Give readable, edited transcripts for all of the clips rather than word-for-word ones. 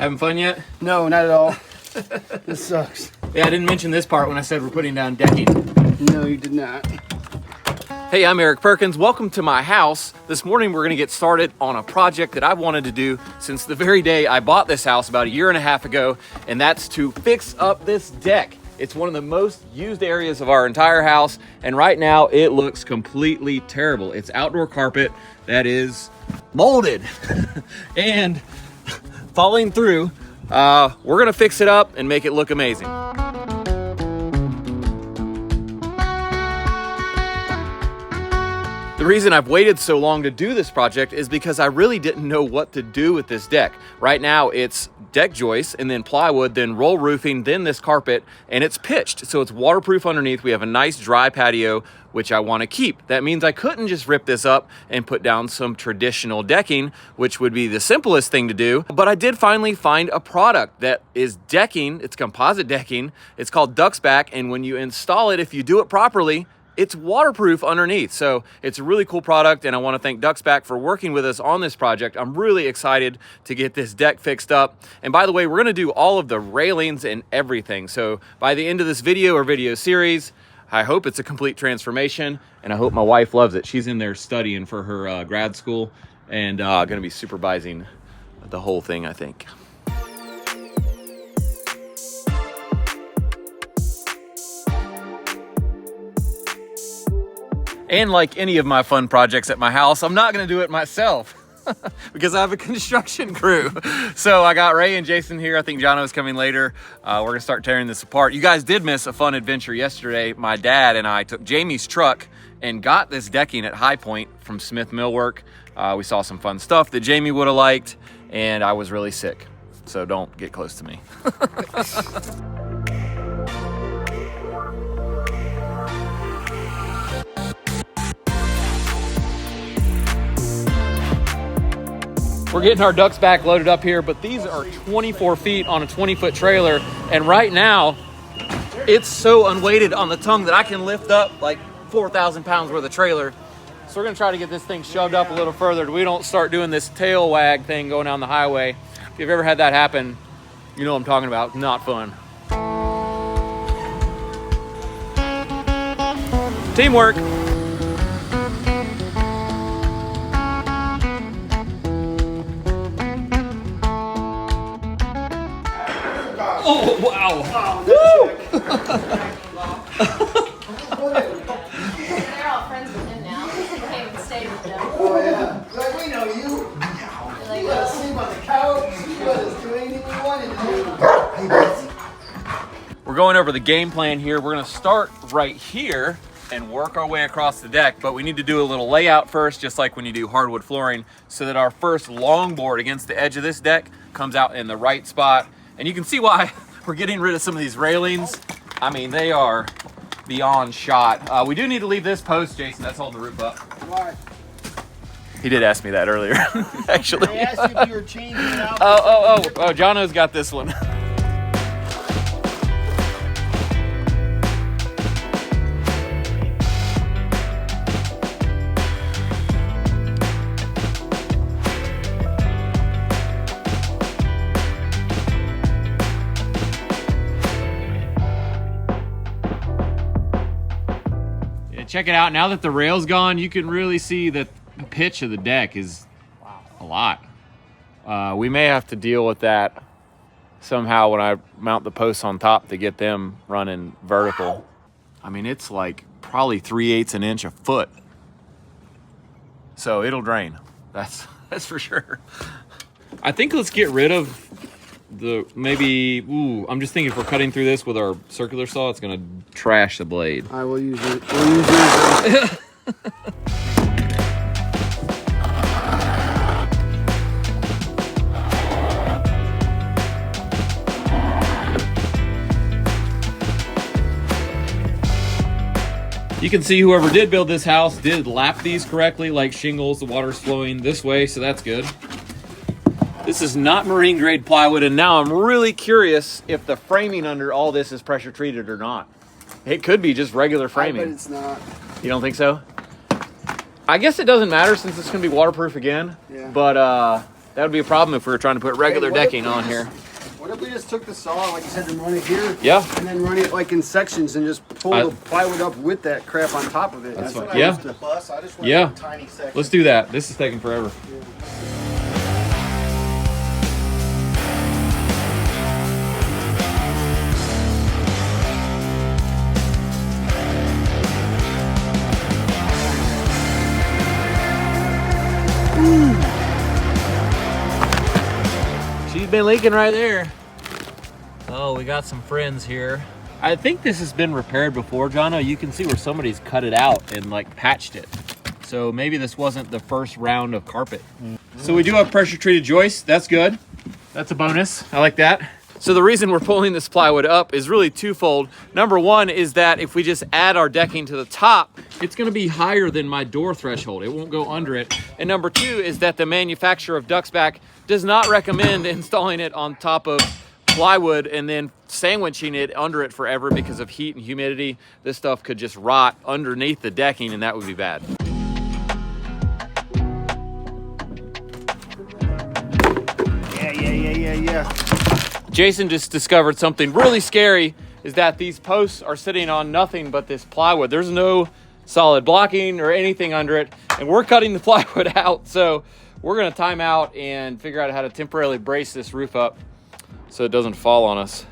Having fun yet? No, not at all. This sucks. Yeah, I didn't mention this part when I said we're putting down decking. No, you did not. Hey, I'm Erik Perkins. Welcome to my house. This morning we're gonna get started on a project that I've wanted to do since the very day I bought this house about 1.5 years ago, and that's to fix up this deck. It's one of the most used areas of our entire house, and right now it looks completely terrible. It's outdoor carpet that is molded and falling through. We're gonna fix it up and make it look amazing. The reason I've waited so long to do this project is because I really didn't know what to do with this deck. Right now it's deck joists and then plywood, then roll roofing, then this carpet, and it's pitched. So it's waterproof underneath. We have a nice dry patio, which I want to keep. That means I couldn't just rip this up and put down some traditional decking, which would be the simplest thing to do. But I did finally find a product that is decking. It's composite decking. It's called Duxxbak, and when you install it, if you do it properly, it's waterproof underneath. So it's a really cool product, and I want to thank Duxxbak for working with us on this project. I'm really excited to get this deck fixed up. And by the way, we're going to do all of the railings and everything. So by the end of this video or video series, I hope it's a complete transformation, and I hope my wife loves it. She's in there studying for her grad school and going to be supervising the whole thing, I think. And like any of my fun projects at my house, I'm not gonna do it myself because I have a construction crew. So I got Ray and Jason here. I think Jono's coming later. We're gonna start tearing this apart. You guys did miss a fun adventure yesterday. My dad and I took Jamie's truck and got this decking at High Point from Smith Millwork. We saw some fun stuff that Jamie would have liked, and I was really sick. So don't get close to me. We're getting our Duxxbak loaded up here, but these are 24 feet on a 20-foot trailer, and right now, it's so unweighted on the tongue that I can lift up like 4,000 pounds worth of trailer. So we're gonna try to get this thing shoved up a little further so we don't start doing this tail wag thing going down the highway. If you've ever had that happen, you know what I'm talking about. Not fun. Teamwork. Oh, wow. Woo! They're all friends with him now. He came and stayed with them. Oh, yeah. Like, we know you. Like, You let us sleep on the couch. You let us do anything we wanted to do. We're going over the game plan here. We're gonna start right here and work our way across the deck, but we need to do a little layout first, just like when you do hardwood flooring, so that our first longboard against the edge of this deck comes out in the right spot. And you can see why we're getting rid of some of these railings. I mean, they are beyond shot. We do need to leave this post, Jason, that's holding the roof up. Why? He did ask me that earlier, actually. I asked you if you were changing it out. Oh, Jono's got this one. Check it out. Now that the rail's gone, you can really see that the pitch of the deck is a lot. We may have to deal with that somehow when I mount the posts on top to get them running vertical. I mean, it's like probably 3/8 an inch a foot. So it'll drain. That's for sure. I think let's get rid of the I'm just thinking if we're cutting through this with our circular saw, it's gonna trash the blade. I will use it. We'll use yours. You can see whoever did build this house did lap these correctly, like shingles. The water's flowing this way, so that's good. This is not marine grade plywood, and now I'm really curious if the framing under all this is pressure treated or not. It could be just regular framing. I bet it's not. You don't think so? I guess it doesn't matter since it's gonna be waterproof again. Yeah. But That would be a problem if we were trying to put regular Hey, what if decking we on just- here. What if we just took the saw, like you said, and run it here? Yeah. And then run it like in sections and just pull the plywood up with that crap on top of it. That's what fine. I Yeah. used to bust. I just went Yeah. in tiny sections. Let's do that. This is taking forever. She's been leaking right there. Oh, we got some friends here. I think this has been repaired before, Jono. You can see where somebody's cut it out and like patched it. So maybe this wasn't the first round of carpet. So we do have pressure treated joists. That's good. That's a bonus. I like that. So the reason we're pulling this plywood up is really twofold. Number one is that if we just add our decking to the top, it's gonna be higher than my door threshold. It won't go under it. And number two is that the manufacturer of Duxxbak does not recommend installing it on top of plywood and then sandwiching it under it forever because of heat and humidity. This stuff could just rot underneath the decking and that would be bad. Yeah. Jason just discovered something really scary, is that these posts are sitting on nothing but this plywood. There's no solid blocking or anything under it, and we're cutting the plywood out. So we're gonna time out and figure out how to temporarily brace this roof up so it doesn't fall on us.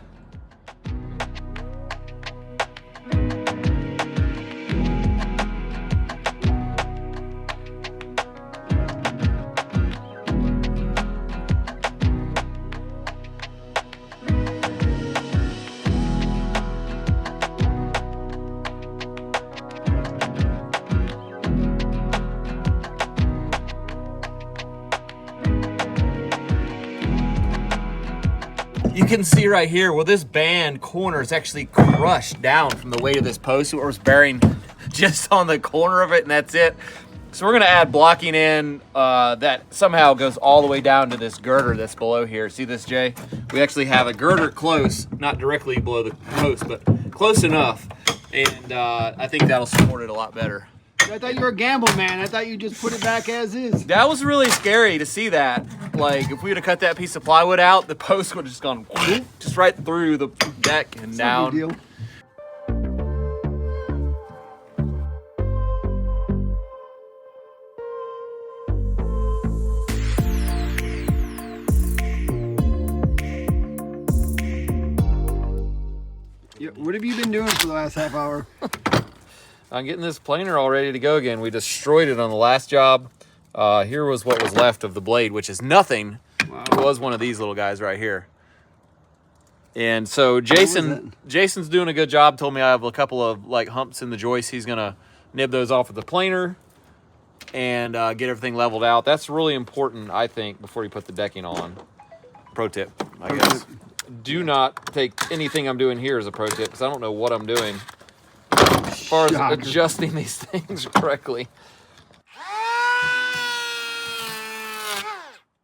You can see right here, well, this band corner is actually crushed down from the weight of this post. It was bearing just on the corner of it, and that's it. So we're gonna add blocking in that somehow goes all the way down to this girder that's below here. See this, Jay? We actually have a girder close, not directly below the post, but close enough. And I think that'll support it a lot better. I thought you were a gamble man. I thought you just put it back as is. That was really scary to see that. Like, if we would have cut that piece of plywood out, the post would have just gone whoop, just right through the deck and down. No big deal. Yeah, what have you been doing for the last half hour? I'm getting this planer all ready to go again. We destroyed it on the last job. Here was what was left of the blade, which is nothing. Wow. It was one of these little guys right here. And so Jason's doing a good job. Told me I have a couple of like humps in the joist. He's gonna nib those off with the planer and get everything leveled out. That's really important, I think, before you put the decking on. Pro tip, I guess. Do not take anything I'm doing here as a pro tip because I don't know what I'm doing as far as adjusting these things correctly.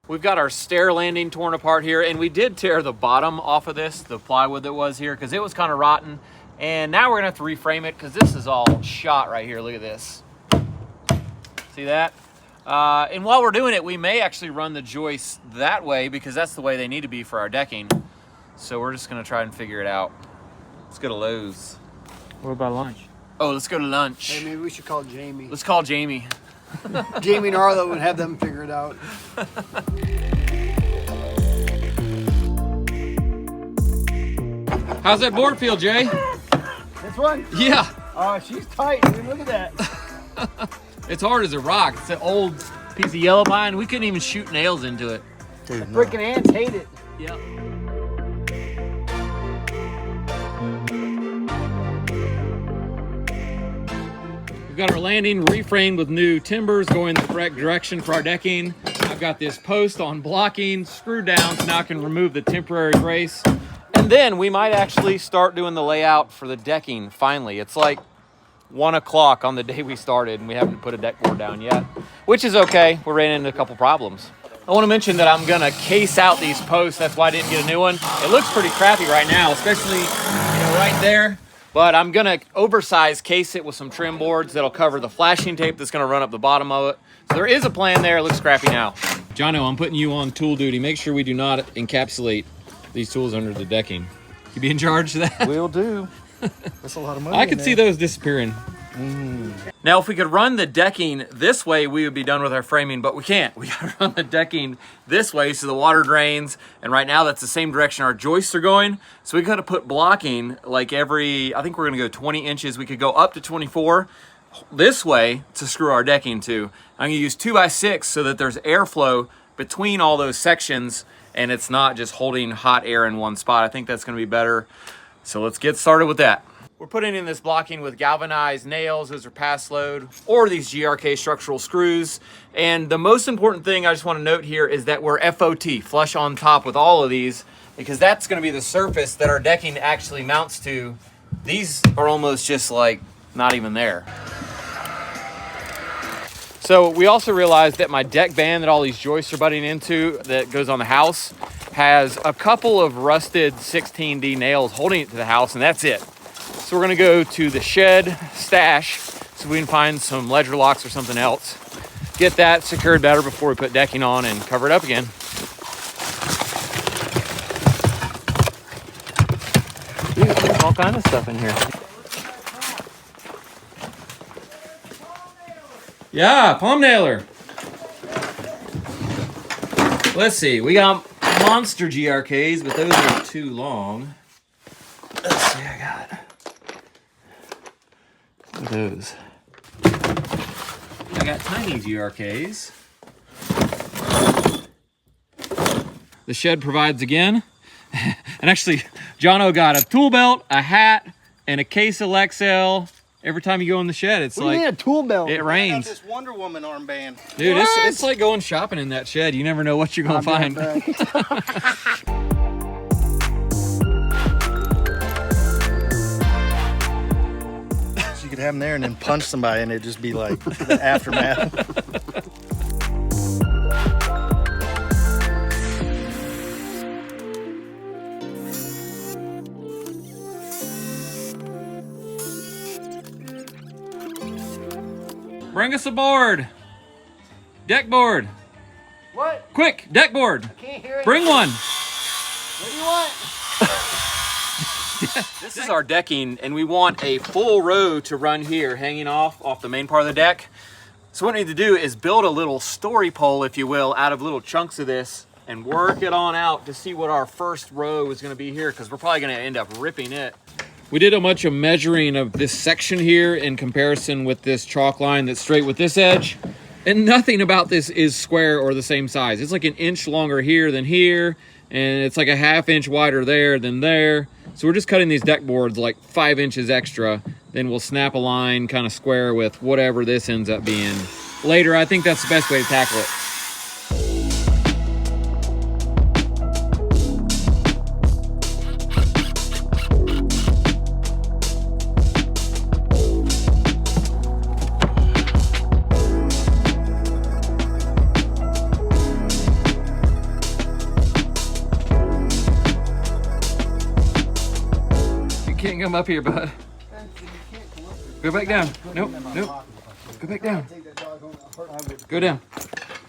We've got our stair landing torn apart here, and we did tear the bottom off of this, the plywood that was here, because it was kind of rotten. And now we're gonna have to reframe it because this is all shot right here. Look at this. See that? And while we're doing it, we may actually run the joists that way because that's the way they need to be for our decking. So we're just gonna try and figure it out. Let's go to Lowe's. What about lunch? Oh, let's go to lunch. Hey, maybe we should call Jamie. Let's call Jamie. Jamie and Arlo would have them figure it out. How's that board feel, Jay? This one? Yeah. Oh, she's tight. Dude, look at that. It's hard as a rock. It's an old piece of yellow pine. We couldn't even shoot nails into it. Freaking ants hate it. Yep. We've got our landing reframed with new timbers going the correct direction for our decking. I've got this post on blocking, screwed down, so now I can remove the temporary brace. And then we might actually start doing the layout for the decking finally. It's like 1 o'clock on the day we started and we haven't put a deck board down yet, which is okay. We ran into a couple problems. I want to mention that I'm gonna case out these posts. That's why I didn't get a new one. It looks pretty crappy right now, especially right there. But I'm gonna oversize case it with some trim boards that'll cover the flashing tape that's gonna run up the bottom of it. So there is a plan there. It looks crappy now. Jono, I'm putting you on tool duty. Make sure we do not encapsulate these tools under the decking. You be in charge of that? Will do. That's a lot of money. I could see those disappearing. Now, if we could run the decking this way, we would be done with our framing, but we can't. We gotta run the decking this way so the water drains, and right now that's the same direction our joists are going. So we gotta put blocking like every, I think we're gonna go 20 inches. We could go up to 24 this way to screw our decking to. I'm gonna use 2x6 so that there's airflow between all those sections and it's not just holding hot air in one spot. I think that's gonna be better. So let's get started with that. We're putting in this blocking with galvanized nails. Those are pass load, or these GRK structural screws. And the most important thing I just want to note here is that we're FOT, flush on top with all of these, because that's going to be the surface that our decking actually mounts to. These are almost just like not even there. So we also realized that my deck band that all these joists are butting into that goes on the house has a couple of rusted 16D nails holding it to the house, and that's it. So we're gonna go to the shed stash so we can find some ledger locks or something else. Get that secured better before we put decking on and cover it up again. Dude, there's all kinds of stuff in here. Yeah, palm nailer. Let's see, we got monster GRKs, but those are too long. Let's see, I got those. I got tiny GRKs. The shed provides again. And actually, Jono got a tool belt, a hat, and a case of Lexel. Every time you go in the shed, it's What like do you mean a tool belt? it rains. I got this Wonder Woman armband. Dude, it's like going shopping in that shed. You never know what you're gonna find. You could have them there and then punch somebody and it'd just be like the aftermath. Bring us a board. Deck board. What? Quick, deck board. I can't hear it. Bring one. What do you want? This is our decking, and we want a full row to run here, hanging off the main part of the deck. So what we need to do is build a little story pole, if you will, out of little chunks of this and work it on out to see what our first row is gonna be here, because we're probably gonna end up ripping it. We did a bunch of measuring of this section here in comparison with this chalk line that's straight with this edge. And nothing about this is square or the same size. It's like an inch longer here than here, and it's like a ½ inch wider there than there. So we're just cutting these deck boards like 5 inches extra. Then we'll snap a line kind of square with whatever this ends up being. Later, I think that's the best way to tackle it. Can't come up here, bud. Go back down. Nope, nope. Go back down. Go down.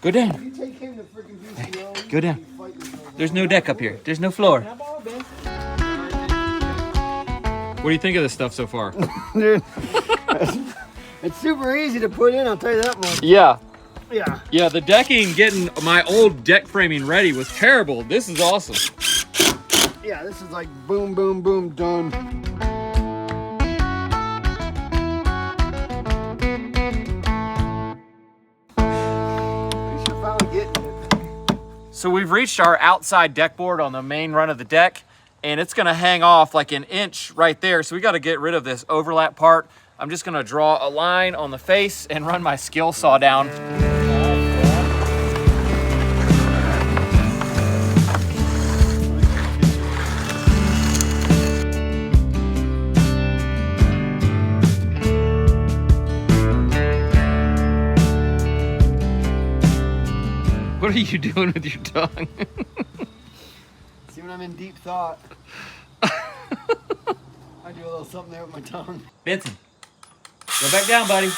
Go down. Hey, go down. There's no deck up here. There's no floor. What do you think of this stuff so far? Dude, it's super easy to put in, I'll tell you that much. Yeah. Yeah. Yeah, the decking, getting my old deck framing ready was terrible. This is awesome. Yeah, this is like boom, boom, boom, done. So we've reached our outside deck board on the main run of the deck, and it's gonna hang off like an inch right there. So we gotta get rid of this overlap part. I'm just gonna draw a line on the face and run my skill saw down. What are you doing with your tongue? See when I'm in deep thought. I do a little something there with my tongue. Benson, go back down, buddy.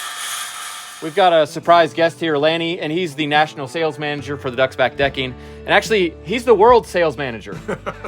We've got a surprise guest here, Lanny, and he's the national sales manager for the Duxxbak Decking. And actually, he's the world sales manager,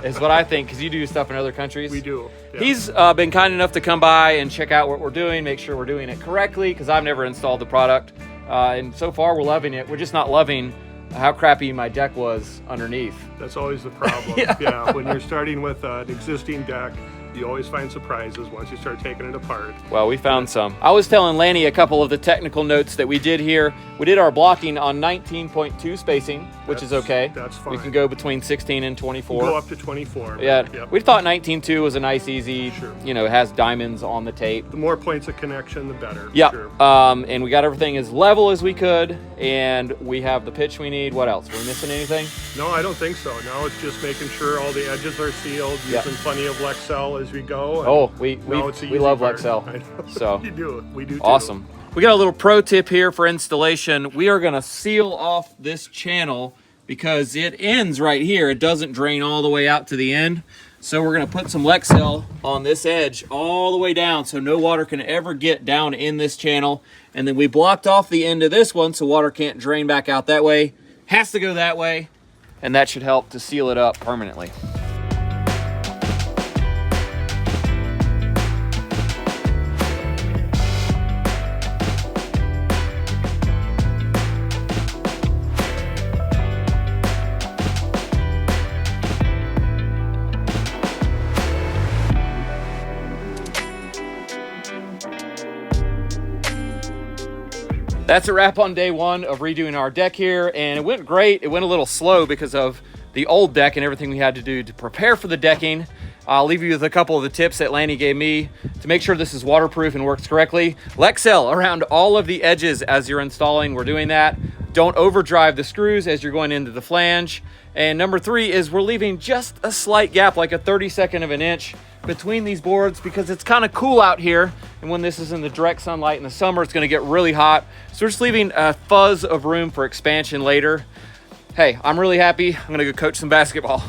is what I think, because you do stuff in other countries. We do. Yeah. He's been kind enough to come by and check out what we're doing, make sure we're doing it correctly, because I've never installed the product. And so far, we're loving it. We're just not loving how crappy my deck was underneath. That's always the problem. Yeah, when you're starting with an existing deck, you always find surprises once you start taking it apart. Well, we found some. I was telling Lanny a couple of the technical notes that we did here. We did our blocking on 19.2 spacing, which is okay. That's fine. We can go between 16 and 24. Go up to 24. Yeah, Yep. we thought 19.2 was a nice, easy, Sure. you know, it has diamonds on the tape. The more points of connection, the better. Yeah, Sure. and we got everything as level as we could, and we have the pitch we need. What else? Were we missing anything? No, I don't think so. Now it's just making sure all the edges are sealed, Yep. using plenty of Lexel as we go. And Oh, we it's the we easy love part. Lexel, I know. so You do. We do too. awesome. We got a little pro tip here for installation. We are gonna seal off this channel because it ends right here. It doesn't drain all the way out to the end. So we're gonna put some Lexel on this edge all the way down so no water can ever get down in this channel. And then we blocked off the end of this one so water can't drain back out that way. Has to go that way, and that should help to seal it up permanently. That's a wrap on day one of redoing our deck here, and it went great. It went a little slow because of the old deck and everything we had to do to prepare for the decking. I'll leave you with a couple of the tips that Lanny gave me to make sure this is waterproof and works correctly. Lexel around all of the edges as you're installing. We're doing that. Don't overdrive the screws as you're going into the flange. And number 3 is we're leaving just a slight gap, like a 32nd of an inch between these boards because it's kind of cool out here. And when this is in the direct sunlight in the summer, it's going to get really hot. So we're just leaving a fuzz of room for expansion later. Hey, I'm really happy. I'm going to go coach some basketball.